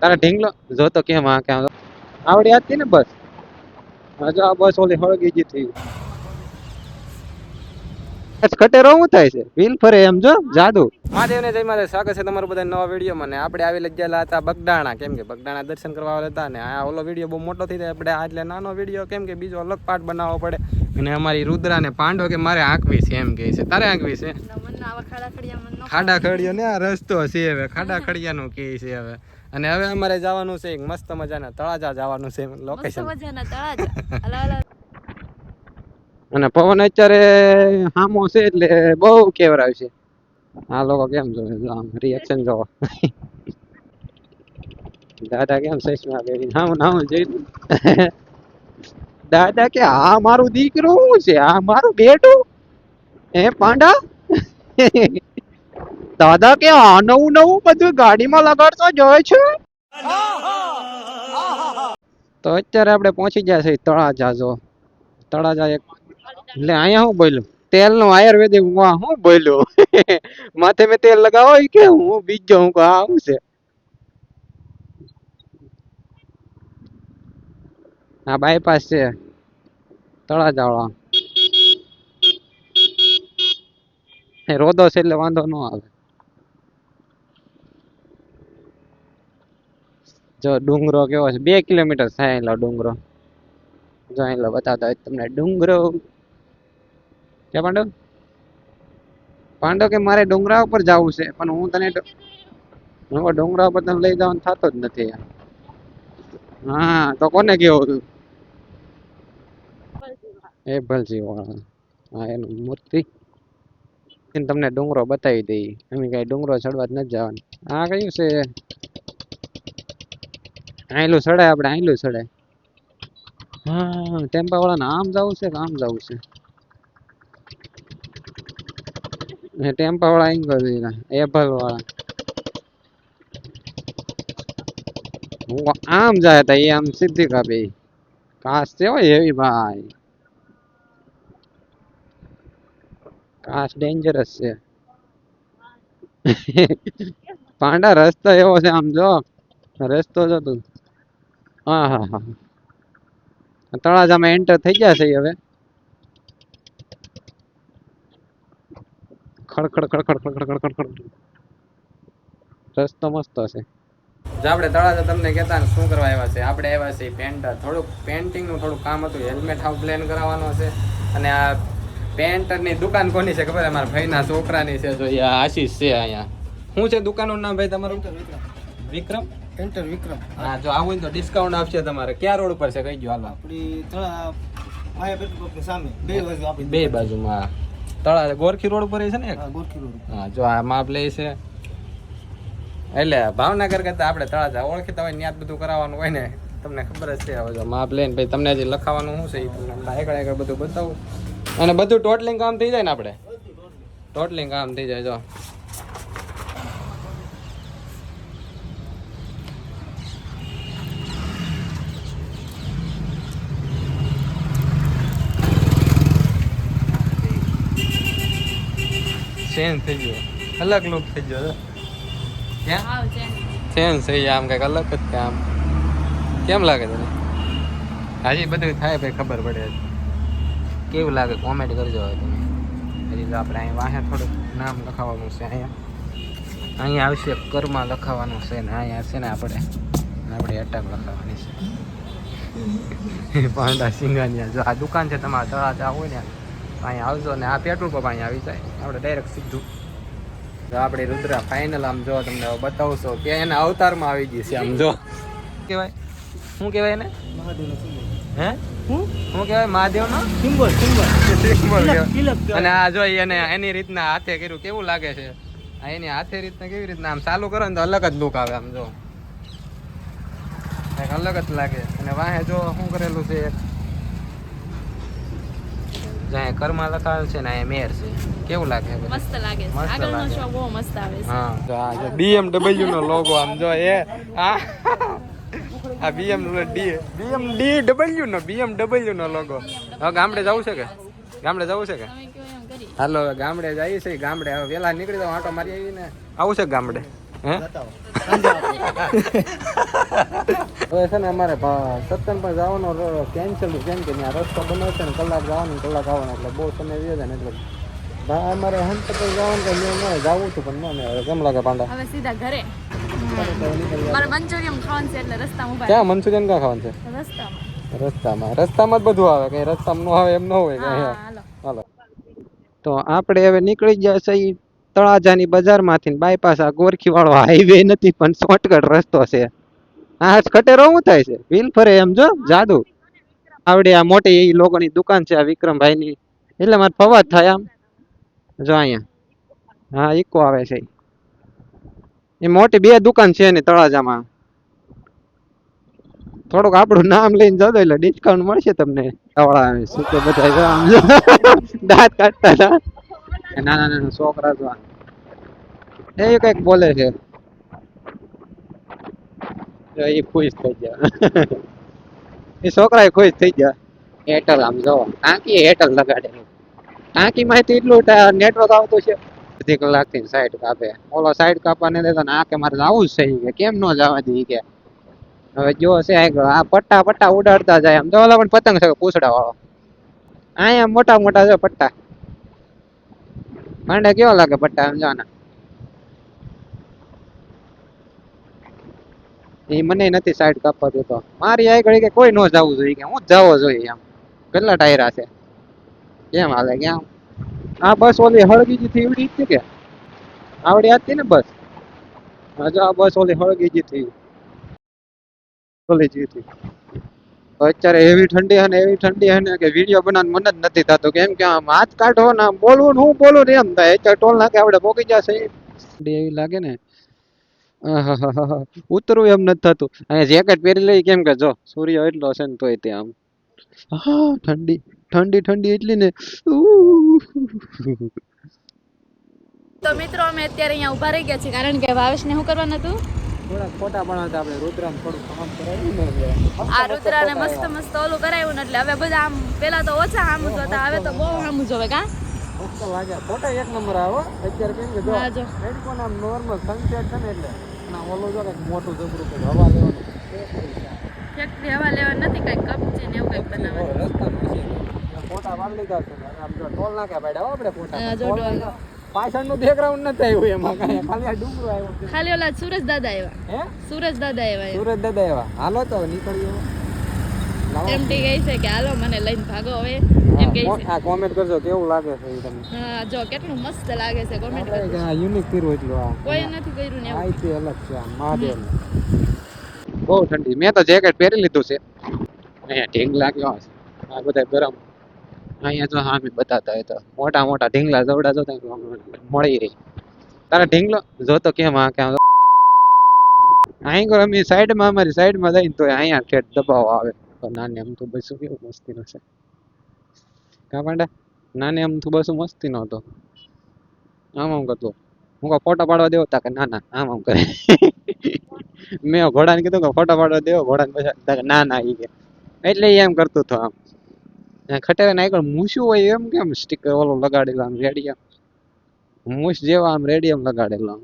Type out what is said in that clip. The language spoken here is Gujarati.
તારા ઢીંગલો જોતો કેમ આ કેમ આવડી હતી ને બસ જો આ બસ ઓલી હળગી ગઈ હતી ખટેરો શું થાય છે વ્હીલ ફરે એમ જો જાદુ મહાદેવ ને જય મહાદેવ સ્વાગત છે તમારું બધા નવા વિડીયોમાં ને આપણે આવી ગયેલા હતા બગડાણા કેમ કે બગડાણા દર્શન કરવા આવેલા હતા ને આ ઓલો વિડીયો બહુ મોટો થઈ જાય આપણે એટલે નાનો વિડીયો કેમ કે બીજો અલગ પાર્ટ બનાવવો પડે અને અમારી રુદ્રા ને પાંડો કે મારે આંકવી છે એમ કે છે તારે આંકવી છે ખાડા ખડિયો ને આ રસ્તો છે હવે ખાડા ખડિયાનું કે છે હવે અને હવે અમારે જવાનું છે એક મસ્ત મજાના તળાજા જવાનું છે લોકેશન અને પવન અત્યારે હામો છે એટલે બહુ કેવરાય છે આ લોકો કેમ જોવે જો આમ રિએક્શન જોવો દાદા કેમ સસમા બેરી નામ નામ જોઈ દાદા કે આ મારું દીકરું શું છે આ મારું બેટું હે પાંડા દાદા કે આ નવું નવું બધું ગાડીમાં લગાડતો જોય છે તો અત્યારે આપણે પહોંચી ગયા છે તળાજા જો તળાજા એક એટલે અહીંયા હું બોલ્યું તેલ નું આયુર્વેદિક હું બોલ્યું માથે મેં તેલ લગાવો કે હું બીજો હું આવું છે આ બાયપાસ છે તળાજા વાળા રોદો છે એટલે વાંધો ન આવે જો ડુંગરો કેવો છે 2 કિલોમીટર થાય એટલો ડુંગરો જો એટલો બતાવતા હોય તમને ડુંગરો ક્યાં પાંડવ પાંડવ કે મારે ડુંગરા ઉપર જવું છે પણ હું તને ડુંગરા ઉપર તને લઈ જવાનું થતો જ નથી હા તો કોને કેવું તું એ ભલજી વાળા હા એનું મૂર્તિ તમને ડુંગરો બતાવી દઈ અમે કઈ ડુંગરો ચડવા જ નથી જવાનું આ કયું છે આયલું ચડાય આપણે આયલું ચડાય હા ટેમ્પા વાળા ને આમ જવું છે કે આમ જવું છે ટેમ્પા વાળા એમ કરી એપલ વાળા આમ જાય તા એ આમ સીધી કાપે કાસ છે હોય એવી ભાઈ કાસ ડેન્જરસ છે પાંડા રસ્તો એવો છે આમ જો રસ્તો જો તું હા હા હા તળાજામાં એન્ટર થઈ ગયા છે હવે ખડખડ ખડખડ ખડખડ ખડખડ રસ્તો મસ્ત છે જો આપણે તળાજા તમને કહેતા ને શું કરવા આવ્યા છે આપણે આવ્યા છે પેન્ટર થોડુંક પેન્ટિંગનું થોડું કામ હતું હેલ્મેટ હાવ પ્લેન કરાવવાનો છે અને આ પેન્ટરની દુકાન કોની છે ખબર અમારા ભાઈના છોકરાની છે જો આશીષ છે અહીંયા શું છે દુકાનનું નામ ભાઈ તમારું વિક્રમ પેન્ટર વિક્રમ હા જો આવું તો ડિસ્કાઉન્ટ આપશે તમારે ક્યાં રોડ ઉપર છે કઈ ગયો હાલો આપણી માયા પેટ્રોલ પંપની સામે બે બાજુમાં તળા ગોરખી રોડ ઉપર છે ને ગોરખી રોડ હા જો આ માપ લે છે એટલે ભાવનગર કરતા આપણે તળાજા ઓળખીતા હોય ત્યાં બધું કરાવવાનું હોય ને તમને ખબર જ છે હવે જો માપ લઈને પછી તમને હજી લખાવાનું શું છે એ તમને આગળ આગળ બધું બતાવું અને બધું ટોટલિંગ કામ થઈ જાય ને આપણે ટોટલિંગ કામ થઈ જાય જો ચેન્જ થઈ ગયો અલગ લુક થઈ ગયો ક્યાં ચેન્જ થઈ આમ કઈક અલગ જ આમ કેમ લાગે તને હજી બધું થાય ભાઈ ખબર પડે કેવું લાગે કોમેન્ટ કરજો હવે તમે હજી તો આપણે અહીં વાહે થોડુંક નામ લખાવવાનું છે અહીંયા આવશે કર્મા લખાવાનું છે ને અહીંયા છે ને આપણે અટક લખાવવાની છે પાંડા સિંગાનિયા જો આ દુકાન છે તમારે તળાજા હોય ને અહીંયા આવજો ને આ પેટ્રોલ પંપ અહીંયા આવી જાય આપણે ડાયરેક્ટ સીધું તો આપણે રુદ્રા ફાઇનલ આમ જો તમને બતાવશો કે એના અવતારમાં આવી ગઈ છે આમ જો કહેવાય શું કહેવાય એને હે શું કહેવાય મહાદેવનો સિમ્બોલ અને આ જો એને એની રીતના હાથે કર્યું કેવું લાગે છે આ એની હાથે રીતના કેવી રીતના આમ ચાલુ કરો ને તો અલગ જ લુક આવે આમ જો કંઈક અલગ જ લાગે અને વાહે જો શું કરેલું છે જ્યાં કર્મા લખાવેલ છે ને અહીંયા મેર છે કેવું લાગે મસ્ત લાગે છે આગળનો શો બહુ મસ્ત આવે છે હા તો આ જો BMW નો લોગો આમ જો એ આ BMW નો લોગો હવે ગામડે જવું છે કે હાલો ગામડે જઈએ છે ગામડે હવે વેલા નીકળી જાવ આટો મારી આવીને આવું છે ગામડે હે હવે છે ને અમારે સત્તન પર જવાનો કેન્સલ કેમ કે ત્યાં રસ્તો બને છે ને કલાક જવાનું કલાક આવવાનું એટલે બહુ સમય વ્યો જાય ને એટલે અમારે હંત પર જવાનું કે જવું હતું પણ મને હવે કેમ લાગે પાંડા હવે સીધા ઘરે મારે મંચુરિયન ખાવાનું છે એટલે રસ્તામાં ઉભા ક્યાં મંચુરિયન ક્યાં ખાવાનું છે રસ્તામાં રસ્તામાં જ બધું આવે કઈ રસ્તામાં ન આવે એમ ન હોય હા કઈ હાલો હાલો તો આપણે હવે નીકળી ગયા છે તળાજાની બજારમાંથી બાયપાસ આ ગોરખી વાળો હાઈવે નથી પણ શોર્ટકટ રસ્તો છે આ ખટેરો શું થાય છે વ્હીલ ફરે એમ જો જાદુ આવડે આ મોટી એ લોકોની દુકાન છે આ વિક્રમભાઈ ની એટલે મારે ફવાદ થાય આમ જો અહીંયા હા ઈકો આવે છે એ મોટી બે દુકાન છે ને તળાજામાં થોડુંક આપણું નામ લઈને જતો એટલે ડિસ્કાઉન્ટ મળશે તમને શું કે બધા આમ જો દાંત કાઢતા હતા નાના નાના છોકરા તો એ કઈક બોલે છે એ ખુશ થઈ ગયા એ છોકરા ખુશ થઈ ગયા એરટેલ આમ જો ટાંકી એરટેલ લગાડેલું ટાંકી માંથી એટલું નેટવર્ક આવતું છે અડધી કલાક થી સાઈડ કાપે ઓલો સાઈડ કાપવા ને દેતા આ કે મારે જવું જ છે કે કેમ ન જવા દે કે હવે જો છે આ પટ્ટા પટ્ટા ઉડાડતા જાય આમ તો ઓલા પણ પતંગ છે પૂછડા વાળો અહીંયા મોટા મોટા છે પટ્ટા માંડે કેવો લાગે પટ્ટા એમ જોવાના એ મને નથી સાઈડ કાપવા દેતો મારી આગળ કે કોઈ નો જવું જોઈએ કે હું જ જવો જોઈએ આમ કેટલા ટાયરા છે કેમ હાલે ક્યાં આ બસ ઓલી હળગીજી થી એવડી હતી કે આવડી હતી ને બસ હજુ આ બસ ઓલી હળગીજી થી ઓલી જી થી અત્યારે એવી ઠંડી હે ને કે વિડીયો બનાવવાનું મન જ નથી થતું કેમ કે આમ હાથ કાઢો ને આમ બોલવું ને હું બોલું ને એમ થાય અત્યારે ટોલ નાકે આપણે પોકી જશે એવી લાગે ને ઉતરવું એમ નથી થતું અહીંયા જેકેટ પહેરી લઈ કેમ કે જો સૂર્ય એટલો છે ને તોય ત્યાં આમ હા ઠંડી ઠંડી ઠંડી એટલી ને તો મિત્રો અમે અત્યારે અહીંયા ઉભા રહી ગયા છીએ કારણ કે ભાવેશને શું કરવાનું હતું થોડાક ફોટા બનાવતા આપણે રુદ્રામ થોડું કામ કરાવ્યું ને આ રુદ્રાને મસ્ત મસ્ત ઓલું કરાવ્યું ને એટલે હવે બધા આમ પેલા તો ઓછા સામું જોતા હવે તો બહુ સામું જોવે કા મસ્ત લાગ્યા ફોટા એક નંબર આવો અત્યારે કેમ કે જો હા જો હેડફોન આમ નોર્મલ સનસેટ છે ને એટલે ના ઓલું જો કંઈક મોટું જબરું કંઈક હવા લેવાનું ફેક્ટરી હવા લેવા નથી કઈ કપચી ને એવું કઈક બનાવવાનું રસ્તા છે ફોટા વાળ લીધા છે આમ જો ટોલ નાખ્યા પાડ્યા હો આપણે ફોટા જો ટોલ. પાછળનું બેકગ્રાઉન્ડ નથી આવ્યું એમાં કાંઈ ખાલી આ ડુંગરો આવ્યો છે. ખાલી ઓલા સુરજ દાદા આવ્યા હે સુરજ દાદા આવ્યા સુરત દાદા એવા હાલો તો નીકળીએ એમ ટી કહે છે કે હાલો મને લઈને ભાગો હવે એમ કહે છે આ કોમેન્ટ કરજો કેવું લાગે છે એ તમને હા જો કેટલું મસ્ત લાગે છે કોમેન્ટ આપણે કરજો આ યુનિક કર્યું એટલું આ કોઈ નથી કર્યું ને આ એવું તે અલગ છે આ મહાદેવ બહુ ઠંડી મેં તો જેકેટ પહેરી લીધું છે અહીંયા ઢીંગલા કેવા છે આ બધા ગરમ અહીંયા જો હા મેં બતાતા હોય તો મોટા મોટા ઢીંગલા જવડા જોતા મળી રહી તારા ઢીંગલો જોતો કેમ આ કેમ અહીં અમે સાઈડમાં અમારી સાઈડમાં જઈને તો અહીંયા ઠેઠ દબાવ આવે તો નાને આમ તો બસું કેવું મસ્તી નો છે કા પાંડા નાને આમ તો બસું મસ્તી નો હતો આમ આમ કરતો હું કા ફોટા પાડવા દેવો તા કે ના ના આમ આમ કરે મેં ઘોડાને કીધું કે ફોટા પાડવા દેવો ઘોડાને પછી તા કે ના ના ઈ કે એટલે ઈ એમ કરતો હતો આમ ખટેરા ને આગળ મૂછું હોય એમ કેમ સ્ટીકર ઓલો લગાડેલો આમ રેડિયમ મૂછ જેવા આમ રેડિયમ લગાડેલો આમ